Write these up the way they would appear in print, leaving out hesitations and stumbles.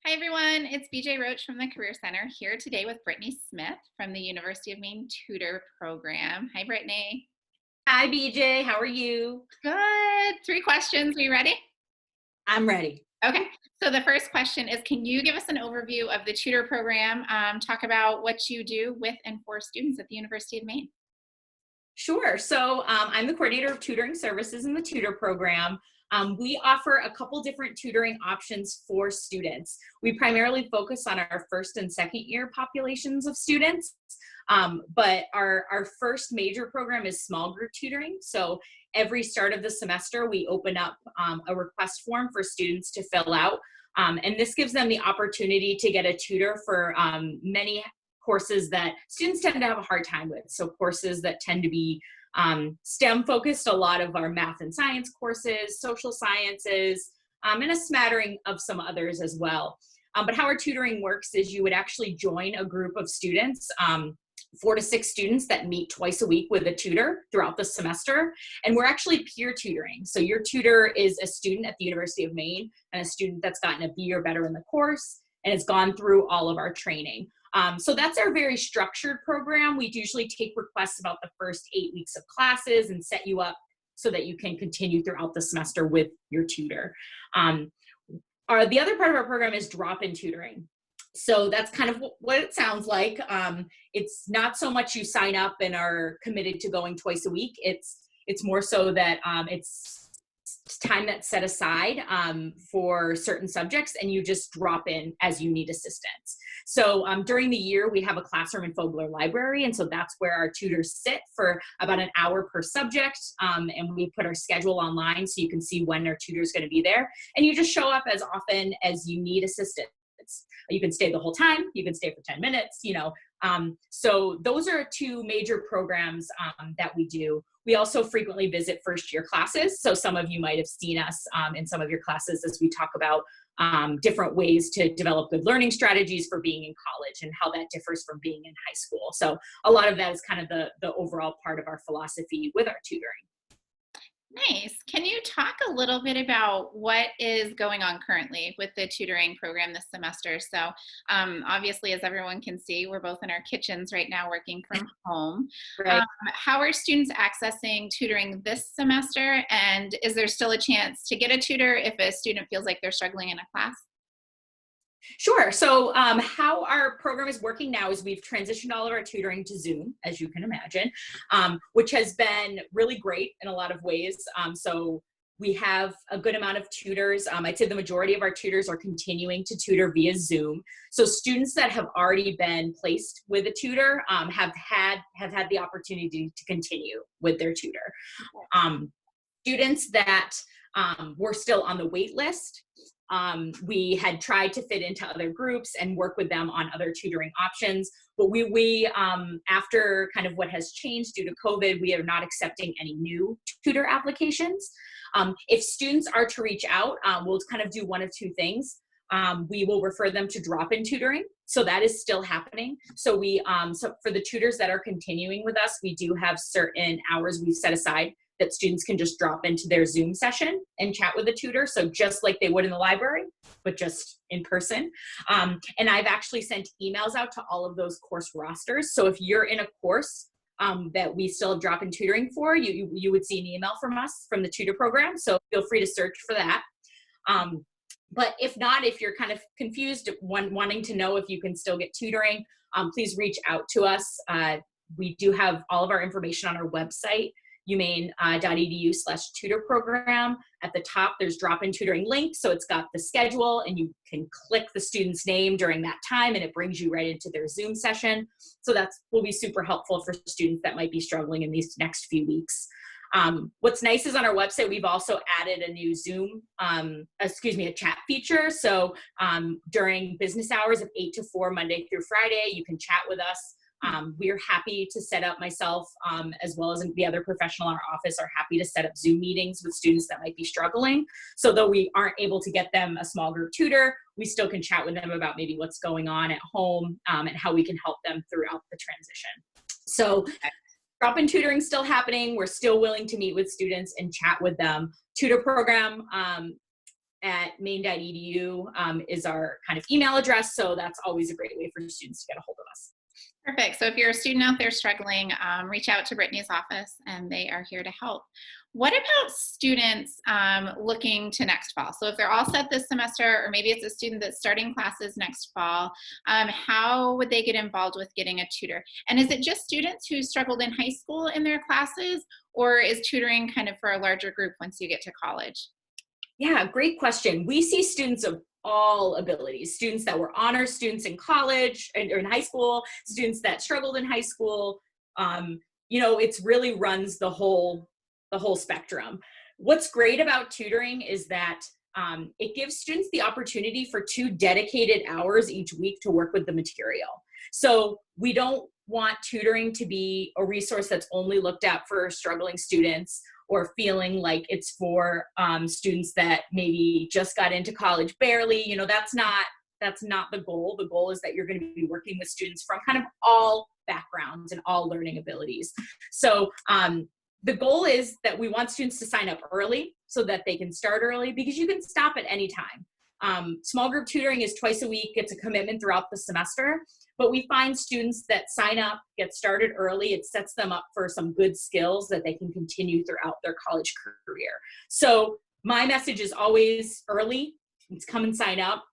Hi everyone, it's BJ Roach from the Career Center here today with Brittney Smith from the University of Maine Tutor Program. Hi Brittney. Hi, BJ. How are you? Good. Three questions. Are you ready? I'm ready. Okay. So the first question is, can you give us an overview of the tutor program? Talk about what you do with and for students at the University of Maine. Sure. I'm the coordinator of tutoring services in the tutor program. We offer a couple different tutoring options for students. We primarily focus on our first and second year populations of students, but our first major program is small group tutoring. So every start of the semester, we open up a request form for students to fill out. And this gives them the opportunity to get a tutor for many courses that students tend to have a hard time with. So courses that tend to be STEM focused, a lot of our math and science courses, social sciences, and a smattering of some others as well. But how our tutoring works is you would actually join a group of students, 4 to 6 students that meet twice a week with a tutor throughout the semester. And we're actually peer tutoring. So your tutor is a student at the University of Maine and a student that's gotten a B or better in the course and has gone through all of our training. So that's our very structured program. We usually take requests about the first 8 weeks of classes and set you up so that you can continue throughout the semester with your tutor. The other part of our program is drop-in tutoring. So that's kind of what it sounds like. It's not so much you sign up and are committed to going twice a week. It's more so that it's time that's set aside for certain subjects, and you just drop in as you need assistance. So during the year, we have a classroom in Fogler Library, and so that's where our tutors sit for about an hour per subject, and we put our schedule online so you can see when our tutor is going to be there, and you just show up as often as you need assistance. You can stay the whole time, you can stay for 10 minutes, so those are two major programs that we do. We also frequently visit first year classes. So some of you might have seen us in some of your classes as we talk about different ways to develop good learning strategies for being in college and how that differs from being in high school. So a lot of that is kind of the overall part of our philosophy with our tutoring. Nice. Can you talk a little bit about what is going on currently with the tutoring program this semester? So, obviously, as everyone can see, we're both in our kitchens right now working from home. Right. How are students accessing tutoring this semester? And is there still a chance to get a tutor if a student feels like they're struggling in a class? Sure. So how our program is working now is we've transitioned all of our tutoring to Zoom, as you can imagine, which has been really great in a lot of ways. So we have a good amount of tutors. I'd say the majority of our tutors are continuing to tutor via Zoom. So students that have already been placed with a tutor have had the opportunity to continue with their tutor. Students that were still on the wait list, we had tried to fit into other groups and work with them on other tutoring options, but we after kind of what has changed due to COVID, we are not accepting any new tutor applications. If students are to reach out, we'll kind of do one of two things. We will refer them to drop-in tutoring. So that is still happening. So so for the tutors that are continuing with us, we do have certain hours we've set aside that students can just drop into their Zoom session and chat with the tutor. So just like they would in the library, but just in person. And I've actually sent emails out to all of those course rosters. So if you're in a course that we still have drop-in tutoring for, you would see an email from us from the tutor program. So feel free to search for that. But if not, if you're kind of confused, wanting to know if you can still get tutoring, please reach out to us. We do have all of our information on our website, umaine.edu/tutor program. At the top, there's drop-in tutoring link. So it's got the schedule and you can click the student's name during that time and it brings you right into their Zoom session. So that will be super helpful for students that might be struggling in these next few weeks. What's nice is on our website, we've also added a new Zoom, a chat feature. So during business hours of 8 to 4, Monday through Friday, you can chat with us. We're happy to set up, myself as well as the other professional in our office are happy to set up Zoom meetings with students that might be struggling. So though we aren't able to get them a small group tutor, we still can chat with them about maybe what's going on at home and how we can help them throughout the transition. So drop-in tutoring still happening. We're still willing to meet with students and chat with them. Tutor program at maine.edu is our kind of email address. So that's always a great way for students to get a hold of us. Perfect. So if you're a student out there struggling, reach out to Brittney's office and they are here to help. What about students looking to next fall? So if they're all set this semester, or maybe it's a student that's starting classes next fall, how would they get involved with getting a tutor? And is it just students who struggled in high school in their classes, or is tutoring kind of for a larger group once you get to college? Yeah, great question. We see students of all abilities, students that were honor students in college or in high school, students that struggled in high school. It's really runs the whole spectrum. What's great about tutoring is that it gives students the opportunity for 2 dedicated hours each week to work with the material. So we don't want tutoring to be a resource that's only looked at for struggling students, or feeling like it's for students that maybe just got into college barely. That's not the goal. The goal is that you're going to be working with students from kind of all backgrounds and all learning abilities. So the goal is that we want students to sign up early so that they can start early, because you can stop at any time. Small group tutoring is twice a week. It's a commitment throughout the semester, but we find students that sign up, get started early. It sets them up for some good skills that they can continue throughout their college career. So my message is always early. Let's come and sign up.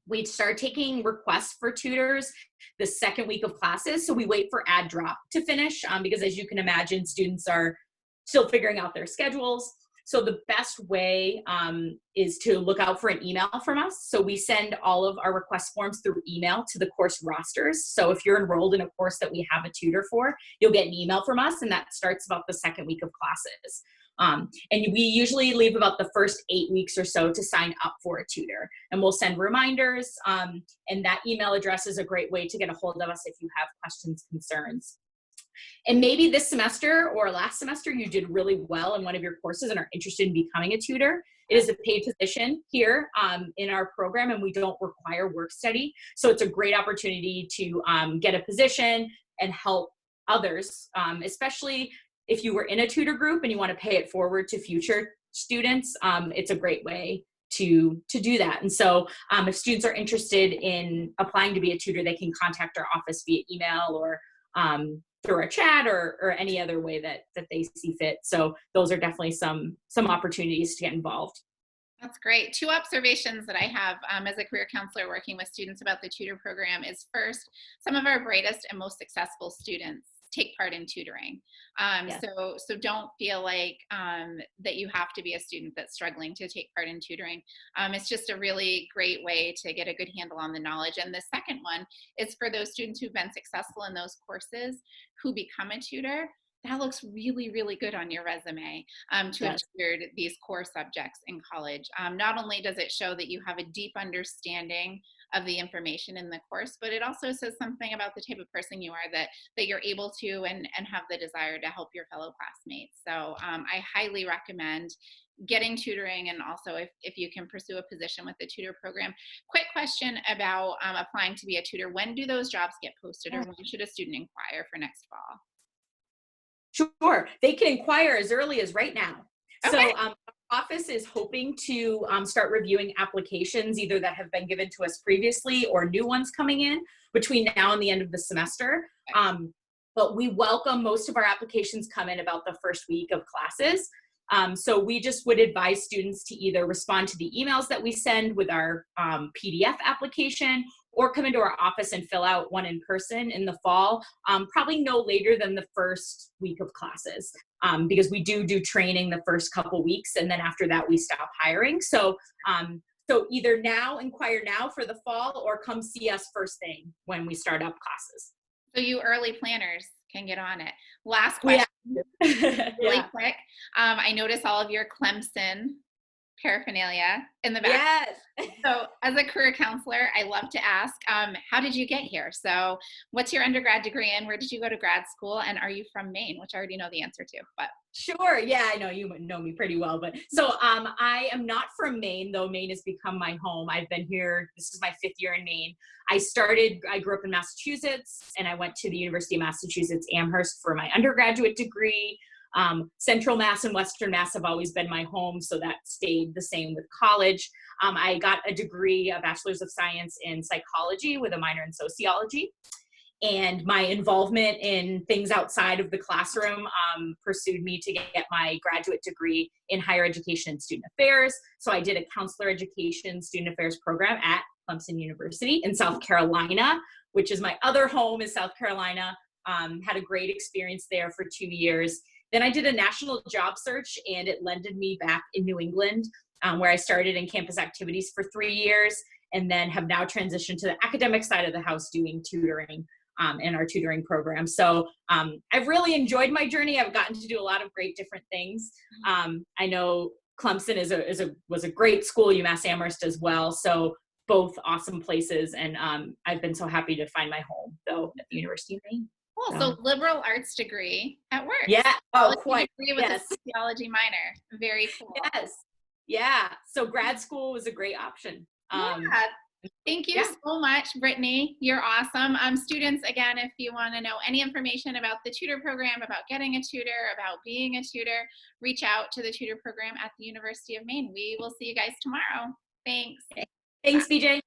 We start taking requests for tutors the second week of classes. So we wait for add drop to finish because, as you can imagine, students are still figuring out their schedules. So the best way is to look out for an email from us. So we send all of our request forms through email to the course rosters. So if you're enrolled in a course that we have a tutor for, you'll get an email from us, and that starts about the second week of classes. And we usually leave about the first 8 weeks or so to sign up for a tutor. And we'll send reminders, and that email address is a great way to get a hold of us if you have questions, concerns. And maybe this semester or last semester you did really well in one of your courses and are interested in becoming a tutor. It is a paid position here in our program, and we don't require work study. So it's a great opportunity to get a position and help others, especially if you were in a tutor group and you want to pay it forward to future students. It's a great way to do that. And so if students are interested in applying to be a tutor, they can contact our office via email or through our chat or any other way that they see fit. So those are definitely some opportunities to get involved. That's great. 2 observations that I have as a career counselor working with students about the tutor program is, first, some of our brightest and most successful students take part in tutoring. Yes. So don't feel like that you have to be a student that's struggling to take part in tutoring. It's just a really great way to get a good handle on the knowledge. And the second one is for those students who've been successful in those courses who become a tutor. That looks really, really good on your resume to have Yes. tutored these core subjects in college. Not only does it show that you have a deep understanding of the information in the course, but it also says something about the type of person you are, that you're able to and have the desire to help your fellow classmates. So I highly recommend getting tutoring, and also if you can pursue a position with the tutor program. Quick question about applying to be a tutor. When do those jobs get posted, or when should a student inquire for next fall? Sure. They can inquire as early as right now. Okay. So our office is hoping to start reviewing applications, either that have been given to us previously or new ones coming in between now and the end of the semester. But we welcome most of our applications come in about the first week of classes. So we just would advise students to either respond to the emails that we send with our PDF application, or come into our office and fill out one in person in the fall, probably no later than the first week of classes, because we do training the first couple weeks, and then after that we stop hiring. So either inquire now for the fall, or come see us first thing when we start up classes. So you early planners can get on it. Last question, really quick. I notice all of your Clemson paraphernalia in the back. Yes. So as a career counselor, I love to ask, how did you get here? So what's your undergrad degree in? Where did you go to grad school? And are you from Maine, which I already know the answer to, but. Sure. Yeah, I know you know me pretty well, but so I am not from Maine, though Maine has become my home. I've been here. This is my 5th year in Maine. I grew up in Massachusetts, and I went to the University of Massachusetts Amherst for my undergraduate degree. Central Mass and Western Mass have always been my home, so that stayed the same with college. I got a degree, a Bachelor's of Science in psychology with a minor in sociology. And my involvement in things outside of the classroom pursued me to get my graduate degree in higher education and student affairs. So I did a counselor education student affairs program at Clemson University in South Carolina, which is my other home is South Carolina. Had a great experience there for 2 years. Then I did a national job search, and it landed me back in New England, where I started in campus activities for 3 years, and then have now transitioned to the academic side of the house doing tutoring in our tutoring program. So I've really enjoyed my journey. I've gotten to do a lot of great different things. I know Clemson was a great school, UMass Amherst as well. So both awesome places, and I've been so happy to find my home though at the University of Maine. Cool. So liberal arts degree at work. Yeah. Oh, quite. Degree with a sociology minor. Very cool. Yes. Yeah. So grad school was a great option. Yeah. Thank you so much, Brittney. You're awesome. Students, again, if you want to know any information about the tutor program, about getting a tutor, about being a tutor, reach out to the tutor program at the University of Maine. We will see you guys tomorrow. Thanks. Thanks, BJ.